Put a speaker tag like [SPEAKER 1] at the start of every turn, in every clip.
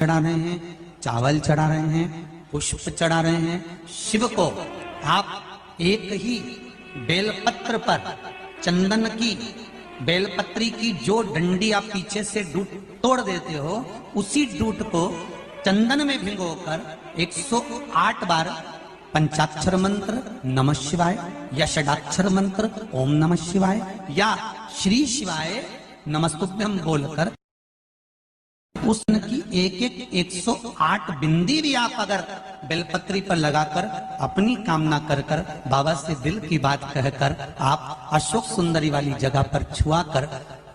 [SPEAKER 1] चढ़ा रहे हैं, चावल चढ़ा रहे हैं, पुष्प चढ़ा रहे हैं। शिव को आप एक ही बेलपत्र पर चंदन की बेलपत्री की जो डंडी आप पीछे से तोड़ देते हो, उसी डूट को चंदन में भिगोकर 108 बार पंचाक्षर मंत्र नमः शिवाय या षडाक्षर मंत्र ओम नमः शिवाय या श्री शिवाय नमस्तुभ्यं बोलकर उसन की एक 108 बिंदी भी आप अगर बेलपत्री पर लगाकर अपनी कामना कर कर बाबा से दिल की बात कहकर आप अशोक सुंदरी वाली जगह पर छुआकर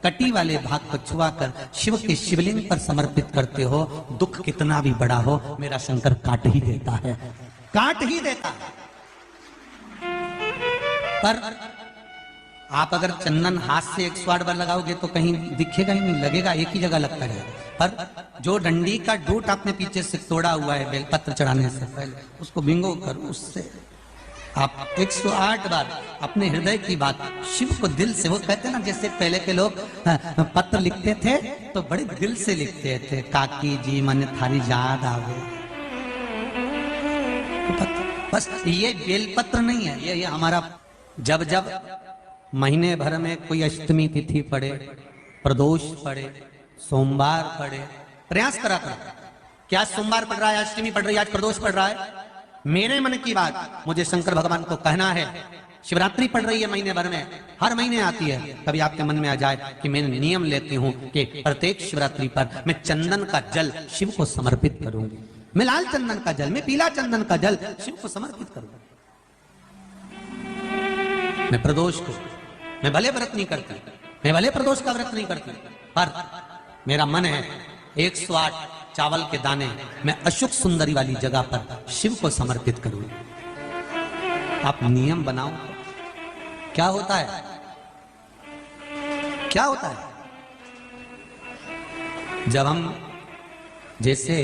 [SPEAKER 1] कटी वाले भाग पर छुआकर शिव के शिवलिंग पर समर्पित करते हो, दुख कितना भी बड़ा हो मेरा शंकर काट ही देता है, काट ही देता है। पर आप अगर चंदन हाथ से 108 बार लगाओगे तो कहीं दिखेगा ही नहीं, लगेगा एक ही जगह लगता है। पर जो डंडी का डूट आपने पीछे से तोड़ा हुआ है बेलपत्र चढ़ाने से पहले, उसको भिगो कर उससे आप 108 बार अपने हृदय की बात शिव को दिल से, वो कहते ना जैसे पहले के लोग पत्र लिखते थे तो बड़े दिल से लिखते थे, काकी जी मन थारी याद आवे। बस ये बेलपत्र नहीं है, ये हमारा जब जब महीने भर में कोई अष्टमी तिथि पड़े, प्रदोष पड़े, सोमवार पड़े, प्रयास करा करो। क्या सोमवार पड़ रहा है, अष्टमी पड़ रही है, आज प्रदोष पड़ रहा है, मेरे मन की बात मुझे शंकर भगवान को कहना है। शिवरात्रि पड़ रही है महीने भर में, हर महीने आती है, कभी आपके मन में आ जाए कि मैं नियम लेती हूं कि प्रत्येक शिवरात्रि पर मैं चंदन का जल शिव को समर्पित करूंगी, मैं लाल चंदन का जल, मैं पीला चंदन का जल शिव को समर्पित करूंगा। मैं प्रदोष को, मैं भले व्रत नहीं करती, मैं भले प्रदोष का व्रत नहीं करती, पर मेरा मन है 108 चावल के दाने मैं अशोक सुंदरी वाली जगह पर शिव को समर्पित करूं। आप नियम बनाओ, क्या होता है, क्या होता है जब हम जैसे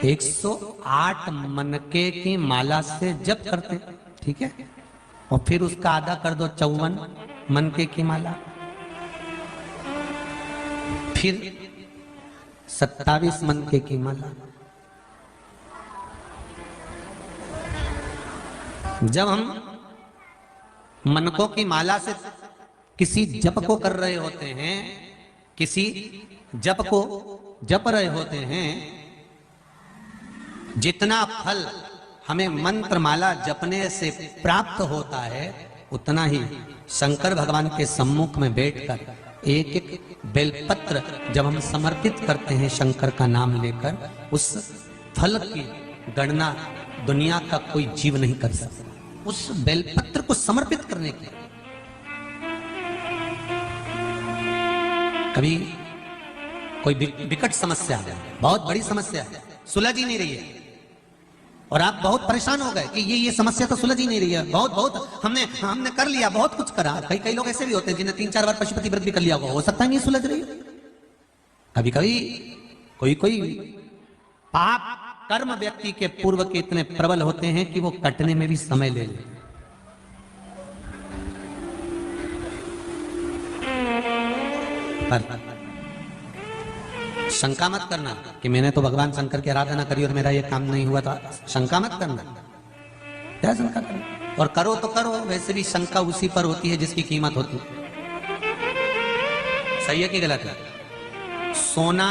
[SPEAKER 1] 108 मनके की माला से जप करते, ठीक है, और फिर उसका आधा कर दो 54 मनके की माला, फिर 27 मनके की माला। जब हम मनकों की माला से किसी जप को कर रहे होते हैं, किसी जप को जप रहे होते हैं, जितना फल हमें मंत्र माला जपने से प्राप्त होता है, उतना ही शंकर भगवान के सम्मुख में बैठकर एक एक बेलपत्र जब हम समर्पित करते हैं शंकर का नाम लेकर, उस फल की गणना दुनिया का कोई जीव नहीं कर सकता। उस बेलपत्र को समर्पित करने की कभी कोई विकट समस्या है, बहुत बड़ी समस्या है, सुलझ ही नहीं रही है, और आप बहुत परेशान हो गए कि ये समस्या तो सुलझ ही नहीं रही है, बहुत हमने कर लिया, बहुत कुछ करा। कई लोग ऐसे भी होते हैं जिन्हें 3-4 बार पशुपति व्रत भी कर लिया होगा, हो सकता है नहीं सुलझ रही। कभी कभी कोई पाप कर्म व्यक्ति के पूर्व के इतने प्रबल होते हैं कि वो कटने में भी समय ले ले। शंका मत करना कि मैंने तो भगवान शंकर की आराधना करी और मेरा ये काम नहीं हुआ था, शंका मत करना, क्या शंका करना, और करो तो करो, वैसे भी शंका उसी पर होती है जिसकी कीमत होती है। सही है कि गलत है? सोना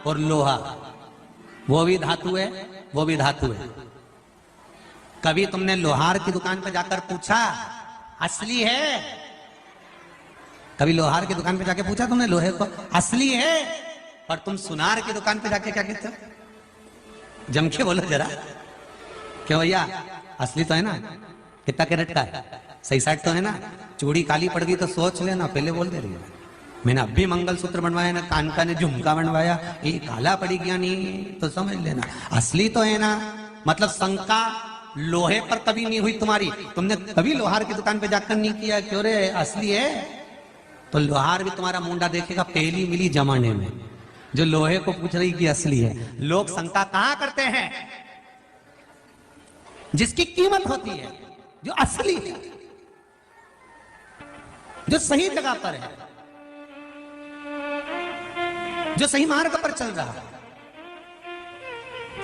[SPEAKER 1] और लोहा वो भी धातु है, वो भी धातु है। कभी तुमने लोहार की दुकान पर जाकर पूछा असली है? कभी लोहार की दुकान पर जाके पूछा तुमने लोहे को असली है? और तुम सुनार की दुकान पे जाके क्या कहते हो? जम के बोलो जरा, क्यों भैया असली तो है ना, कितना कैरेट का है, सही साइड तो है ना, चूड़ी काली पड़ गई तो सोच लेना, पहले बोल दे रही है मैंने अभी मंगलसूत्र बनवाया ना, कान का ने झुमका बनवाया, ये काला पड़ी गया नहीं तो समझ लेना असली तो है ना। मतलब शंका लोहे पर कभी नहीं हुई तुम्हारी, तुमने कभी लोहार की दुकान पे जाकर नहीं किया क्यों रे असली है, तो लोहार भी तुम्हारा मुंडा देखेगा पहली मिली जमाने में, जो लोहे को पूछ रही कि असली है। लोग शंका कहां करते हैं? जिसकी कीमत होती है, जो असली है, जो सही जगह पर है, जो सही मार्ग पर चल रहा है,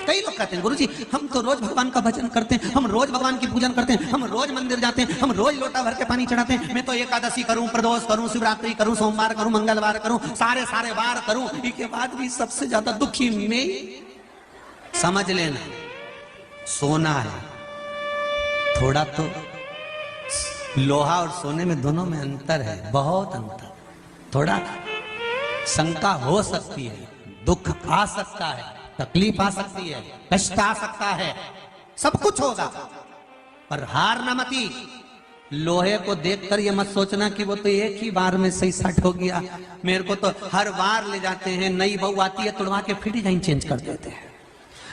[SPEAKER 1] कई लोग कहते हैं गुरुजी हम तो रोज भगवान का भजन करते हैं, हम रोज भगवान की पूजन करते हैं, हम रोज मंदिर जाते हैं, हम रोज लोटा भर के पानी चढ़ाते हैं, मैं तो एकादशी करूं, प्रदोष करूं, शिवरात्रि करूं, सोमवार करूं, मंगलवार करूं, सारे सारे वार करूं, इसके बाद भी सबसे ज्यादा दुखी में। समझ लेना सोना है, थोड़ा तो लोहा और सोने में दोनों में अंतर है, बहुत अंतर। थोड़ा शंका हो सकती है, दुख आ सकता है, तकलीफ आ सकती है, कष्ट आ सकता है, सब कुछ होगा, पर हार न मती। लोहे को देखकर ये मत सोचना कि वो तो एक ही बार में सही सेट हो गया, मेरे को तो हर बार ले जाते हैं, नई बहू आती है तुड़वा के फिर डिजाइन चेंज कर देते हैं।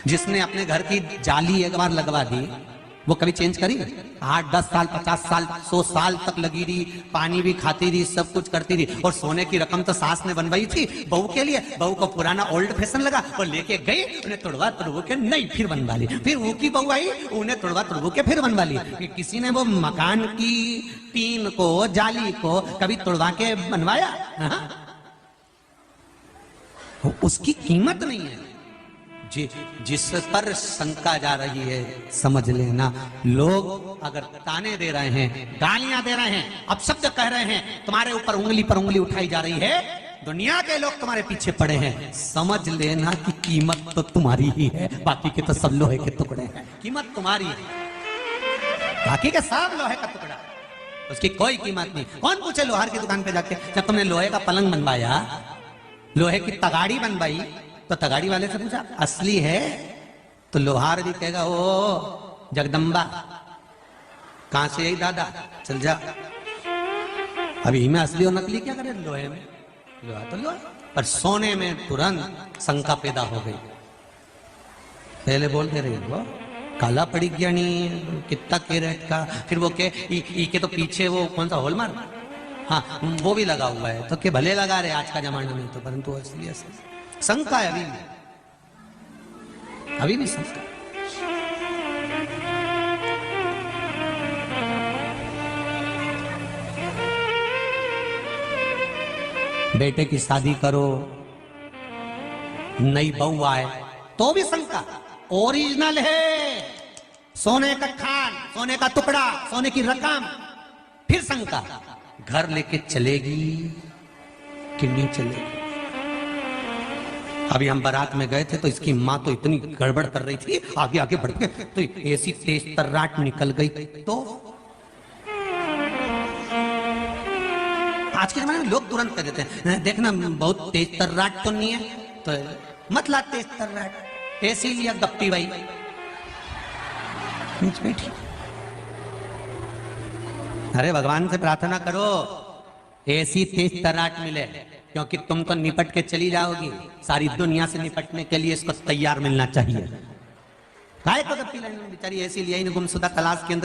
[SPEAKER 1] जिसने अपने घर की जाली एक बार लगवा दी वो कभी चेंज करी? 8, 10 साल, 50 साल, 100 साल तक लगी रही, पानी भी खाती रही, सब कुछ करती रही। और सोने की रकम तो सास ने बनवाई थी बहू के लिए, बहू को पुराना ओल्ड फैशन लगा और लेके गई, उन्हें तुड़वा तुड़वू के नहीं फिर बनवा ली। फिर वो की बहू आई, उन्हें तुड़वा तुड़वू के फिर बनवा ली। कि किसी ने वो मकान की टीन को, जाली को कभी तुड़वा के बनवाया? उसकी कीमत नहीं है। जिस पर शंका जा रही है समझ लेना, लोग अगर ताने दे रहे हैं, गालियां दे रहे हैं, अपशब्द कह रहे हैं, तुम्हारे ऊपर उंगली पर उंगली उठाई जा रही है, दुनिया के लोग तुम्हारे पीछे पड़े हैं, समझ लेना कि कीमत तो तुम्हारी ही है, बाकी के तो सब लोहे के टुकड़े हैं। कीमत तुम्हारी है, बाकी के सब लोहे का टुकड़ा, उसकी कोई कीमत नहीं। कौन पूछे लोहार की दुकान पे जाके, जब तुमने लोहे का पलंग बनवाया, लोहे की तगाड़ी बनवाई, तो तगाड़ी वाले से पूछा असली है? तो लोहार भी कहेगा ओ जगदम्बा, कहां से यही दादा, चल जा। अभी में असली और नकली क्या करे? लोहे में, लोहा तो लोहा, पर सोने में तुरंत शंका पैदा हो गई। पहले बोलते रहे वो काला पड़ी गया नहीं, कितना कैरेट का, फिर वो के तो पीछे वो कौन सा हॉलमार्क, हाँ वो भी लगा हुआ है, तो के भले लगा रहे आज का जमाने में, तो परंतु असली शंका है, अभी भी शंका। बेटे की शादी करो, नई बहू आए तो भी शंका। ओरिजिनल है, सोने का खान, सोने का टुकड़ा, सोने की रकम, फिर शंका। घर लेके चलेगी कि नहीं चलेगी? अभी हम बारात में गए थे तो इसकी माँ तो इतनी गड़बड़ कर रही थी, आगे आगे बढ़ के तो ऐसी तेज तर्राट निकल गई। तो आज के जमाने में लोग तुरंत कह देते हैं देखना बहुत तेज तर्राट तो नहीं है, तो मत ला तेज तर्राट, ऐसी लिया गप्पी भाई बैठी। अरे भगवान से प्रार्थना करो ऐसी तेज तर्राट मिले, क्योंकि तुम तो निपट के चली जाओगी, सारी दुनिया से निपटने के लिए इसको तैयार मिलना चाहिए। काय को बेचारी ऐसी लिया गुमशुदा तलाश के अंदर